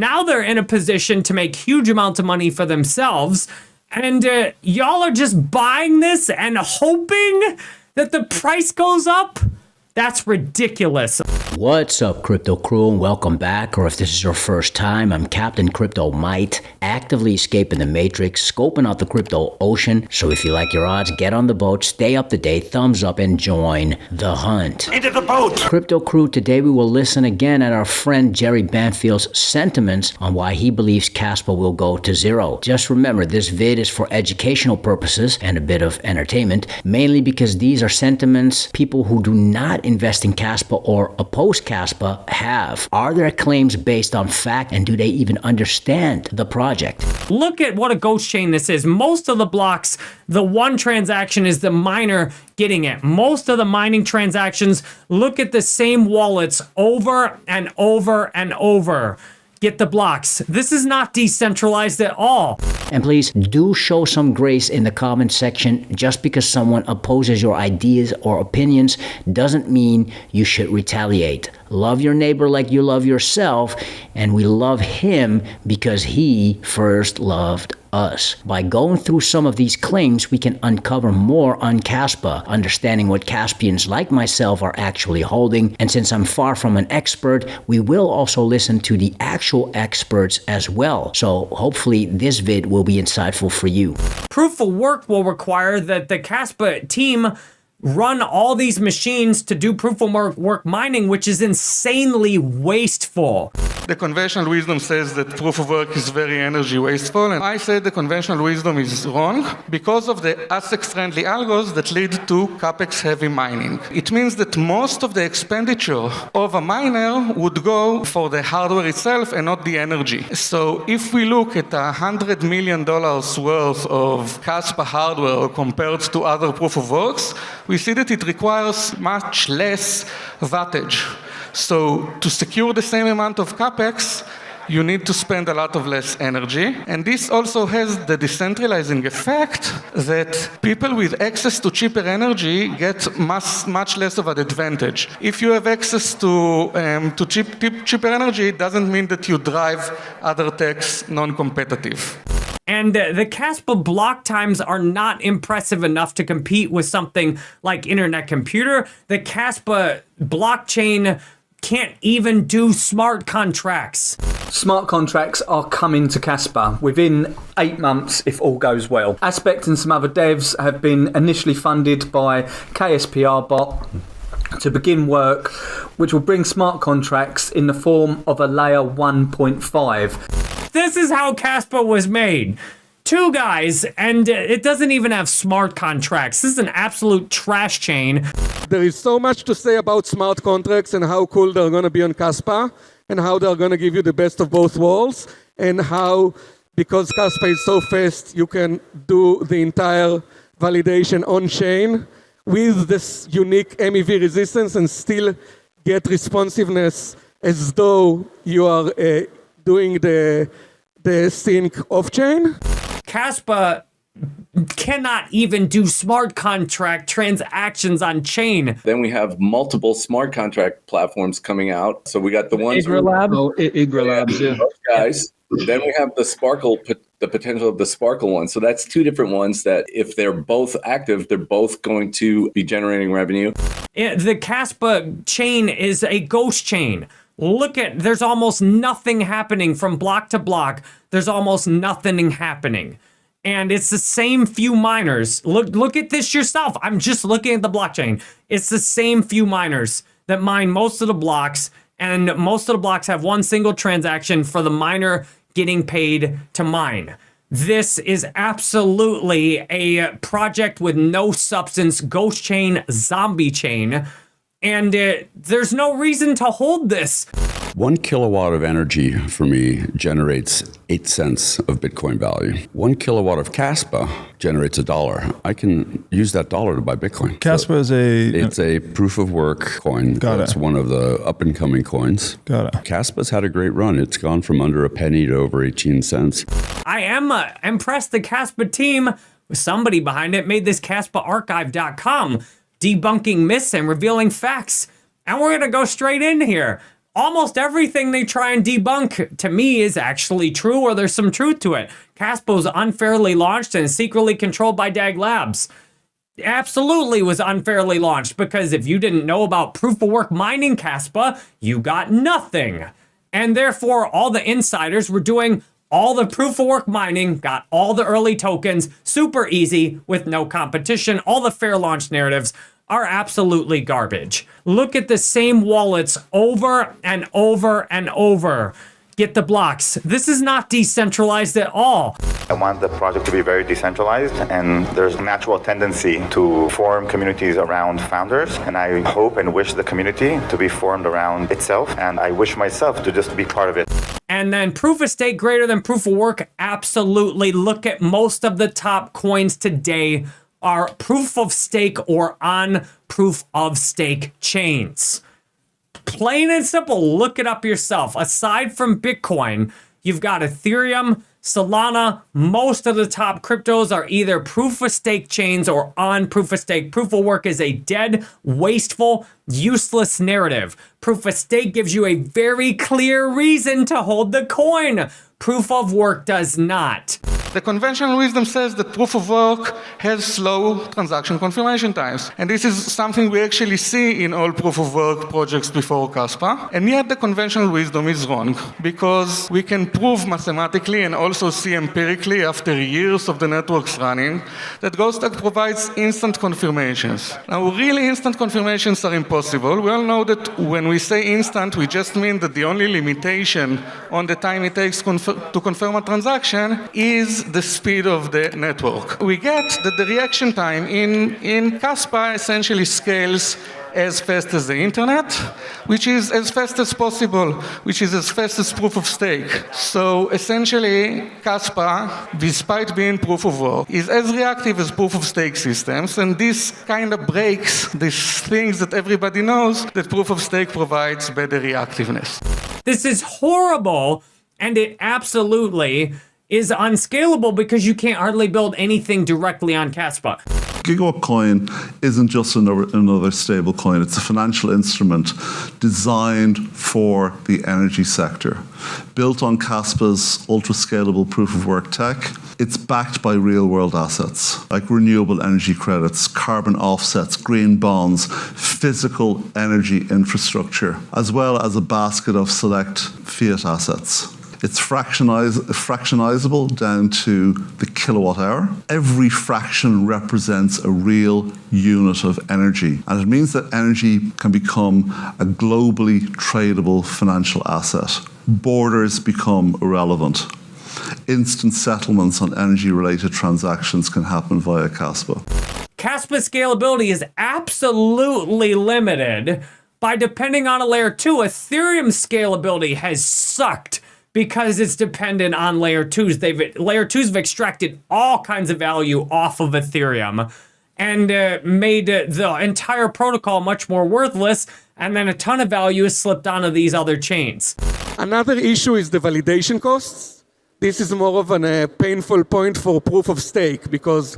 now they're in a position to make huge amounts of money for themselves. And y'all are just buying this and hoping that the price goes up? That's ridiculous. What's up, Crypto Crew, and welcome back. Or if this is your first time, I'm Captain Crypto Might, actively escaping the matrix, scoping out the crypto ocean. So if you like your odds, get on the boat, stay up to date, thumbs up, and join the hunt. Into the boat! Crypto Crew, today we will listen again at our friend Jerry Banfield's sentiments on why he believes Kaspa will go to zero. Just remember, this vid is for educational purposes and a bit of entertainment, mainly because these are sentiments people who do not invest in Kaspa or oppose Kaspa have. Are their claims based on fact, and do they even understand the project? Look at what a ghost chain this is. Most of the blocks, the one transaction is the miner getting it. Most of the mining transactions look at the same wallets over and over and over. Get the blocks. This is not decentralized at all. And please do show some grace in the comment section. Just because someone opposes your ideas or opinions doesn't mean you should retaliate. Love your neighbor like you love yourself, and we love him because he first loved us. By going through some of these claims, we can uncover more on Kaspa, understanding what Caspians like myself are actually holding. And since I'm far from an expert, we will also listen to the actual experts as well. So hopefully this vid will be insightful for you. Proof of work will require that the Kaspa team run all these machines to do proof of work mining, which is insanely wasteful. The conventional wisdom says that proof of work is very energy wasteful, and I say the conventional wisdom is wrong because of the ASIC-friendly algos that lead to CapEx-heavy mining. It means that most of the expenditure of a miner would go for the hardware itself and not the energy. So if we look at $100 million worth of Kaspa hardware compared to other proof of works, we see that it requires much less wattage. So to secure the same amount of CapEx, you need to spend a lot of less energy. And this also has the decentralizing effect that people with access to cheaper energy get much less of an advantage. If you have access to cheaper energy, it doesn't mean that you drive other techs non-competitive. And the Kaspa block times are not impressive enough to compete with something like Internet Computer. The Kaspa blockchain can't even do smart contracts. Smart contracts are coming to Kaspa within 8 months if all goes well. Aspect and some other devs have been initially funded by KSPR bot to begin work, which will bring smart contracts in the form of a layer 1.5. This is how Kaspa was made. 2 guys, and it doesn't even have smart contracts. This is an absolute trash chain. There is so much to say about smart contracts and how cool they're going to be on Kaspa, and how they're going to give you the best of both worlds, and how, because Kaspa is so fast, you can do the entire validation on-chain with this unique MEV resistance and still get responsiveness as though you are doing the sync off-chain. Kaspa cannot even do smart contract transactions on chain. Then we have multiple smart contract platforms coming out. So we got the ones Igra Labs, yeah. Those guys. Then we have the Sparkle, the potential of the Sparkle one. So that's 2 different ones that if they're both active, they're both going to be generating revenue. The Kaspa chain is a ghost chain. Look at, there's almost nothing happening from block to block. There's almost nothing happening. And it's the same few miners. Look at this yourself. I'm just looking at the blockchain. It's the same few miners that mine most of the blocks, and most of the blocks have one single transaction for the miner getting paid to mine. This is absolutely a project with no substance, ghost chain, zombie chain, and there's no reason to hold this. 1 kilowatt of energy for me generates 8 cents of Bitcoin value. 1 kilowatt of Kaspa generates $1. I can use that dollar to buy Bitcoin. Kaspa is it's a proof of work coin. Got It's it. one of the up and coming coins. Got it. Kaspa's had a great run. It's gone from under a penny to over 18 cents. I am impressed the Kaspa team, with somebody behind it, made this KaspaArchive.com, debunking myths and revealing facts. And we're going to go straight in here. almost everything they try and debunk to me is actually true, or there's some truth to it. Kaspa was unfairly launched and secretly controlled by DAG Labs. Absolutely was unfairly launched, because if you didn't know about proof of work mining Kaspa, you got nothing. And therefore, all the insiders were doing all the proof of work mining, got all the early tokens, super easy with no competition. All the fair launch narratives are absolutely garbage. Look at the same wallets over and over and over. Get the blocks. This is not decentralized at all. I want the project to be very decentralized, and there's a natural tendency to form communities around founders, and I hope and wish the community to be formed around itself, and I wish myself to just be part of it. And then proof of stake greater than proof of work? Absolutely. Look at most of the top coins today are proof of stake or on proof of stake chains. Plain and simple, look it up yourself. Aside from Bitcoin, you've got Ethereum, Solana. Most of the top cryptos are either proof of stake chains or on proof of stake. Proof of work is a dead, wasteful, useless narrative. Proof of stake gives you a very clear reason to hold the coin. Proof of work does not. The conventional wisdom says that proof of work has slow transaction confirmation times. And this is something we actually see in all proof of work projects before Kaspa. And yet the conventional wisdom is wrong, because we can prove mathematically and also see empirically after years of the networks running that GhostDAG provides instant confirmations. Now, really instant confirmations are impossible. We all know that when we say instant, we just mean that the only limitation on the time it takes to confirm a transaction is the speed of the network. We get that the reaction time in Kaspa essentially scales as fast as the internet, which is as fast as possible, which is as fast as proof of stake. So essentially, Kaspa, despite being proof of work, is as reactive as proof of stake systems, and this kind of breaks these things that everybody knows that proof of stake provides better reactiveness. This is horrible, and it absolutely is unscalable because you can't hardly build anything directly on Kaspa. Gigawatt coin isn't just another stable coin. It's a financial instrument designed for the energy sector. Built on Kaspa's ultra-scalable proof-of-work tech, it's backed by real-world assets like renewable energy credits, carbon offsets, green bonds, physical energy infrastructure, as well as a basket of select fiat assets. It's fractionizable down to the kilowatt hour. Every fraction represents a real unit of energy. And it means that energy can become a globally tradable financial asset. Borders become irrelevant. Instant settlements on energy-related transactions can happen via Kaspa. Kaspa scalability is absolutely limited by depending on a layer 2. Ethereum scalability has sucked because it's dependent on layer 2s. Layer 2s have extracted all kinds of value off of Ethereum and made the entire protocol much more worthless, and then a ton of value is slipped onto these other chains. Another issue is the validation costs. This is more of a painful point for proof of stake, because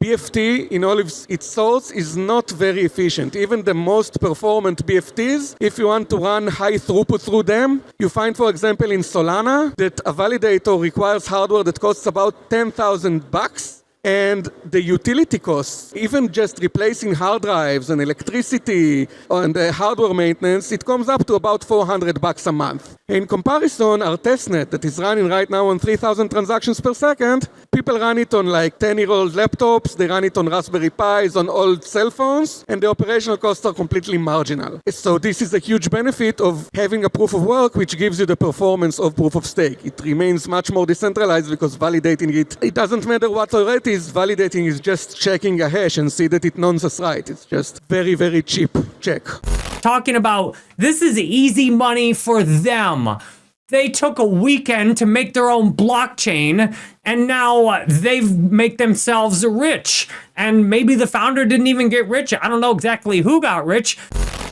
BFT in all of its sorts is not very efficient. Even the most performant BFTs, if you want to run high throughput through them, you find, for example, in Solana, that a validator requires hardware that costs about $10,000. And the utility costs, even just replacing hard drives and electricity and hardware maintenance, it comes up to about $400 a month. In comparison, our testnet that is running right now on 3,000 transactions per second, people run it on like 10-year-old laptops, they run it on Raspberry Pis, on old cell phones, and the operational costs are completely marginal. So this is a huge benefit of having a proof of work which gives you the performance of proof of stake. It remains much more decentralized because validating it doesn't matter what already is, validating is just checking a hash and see that it nonsense right. It's just very, very cheap check. Talking about this is easy money for them. They took a weekend to make their own blockchain, and now they've make themselves rich. And maybe the founder didn't even get rich. I don't know exactly who got rich.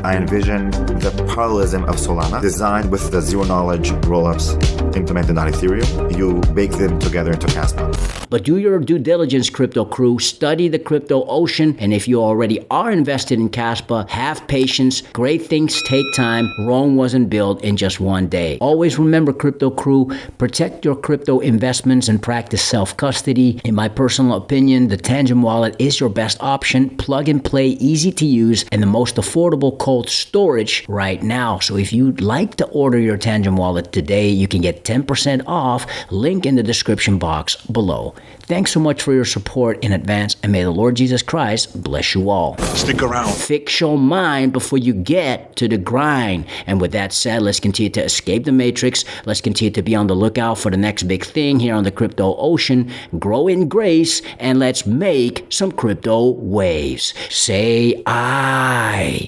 I envision the parallelism of Solana designed with the zero-knowledge rollups implemented on Ethereum. You bake them together into Kaspa. But do your due diligence, crypto crew. Study the crypto ocean. And if you already are invested in Kaspa, have patience. Great things take time. Rome wasn't built in just one day. Always remember, crypto crew, protect your crypto investments and practice self-custody. In my personal opinion, the Tangent wallet is your best option. Plug and play, easy to use, and the most affordable cold storage right now. So if you'd like to order your Tangent wallet today, you can get 10% off. Link in the description box below. Thanks so much for your support in advance, and may the Lord Jesus Christ bless you all. Stick around. Fix your mind before you get to the grind. And with that said, let's continue to escape the matrix. Let's continue to be on the lookout for the next big thing here on the crypto ocean. Grow in grace, and let's make some crypto waves. Say I.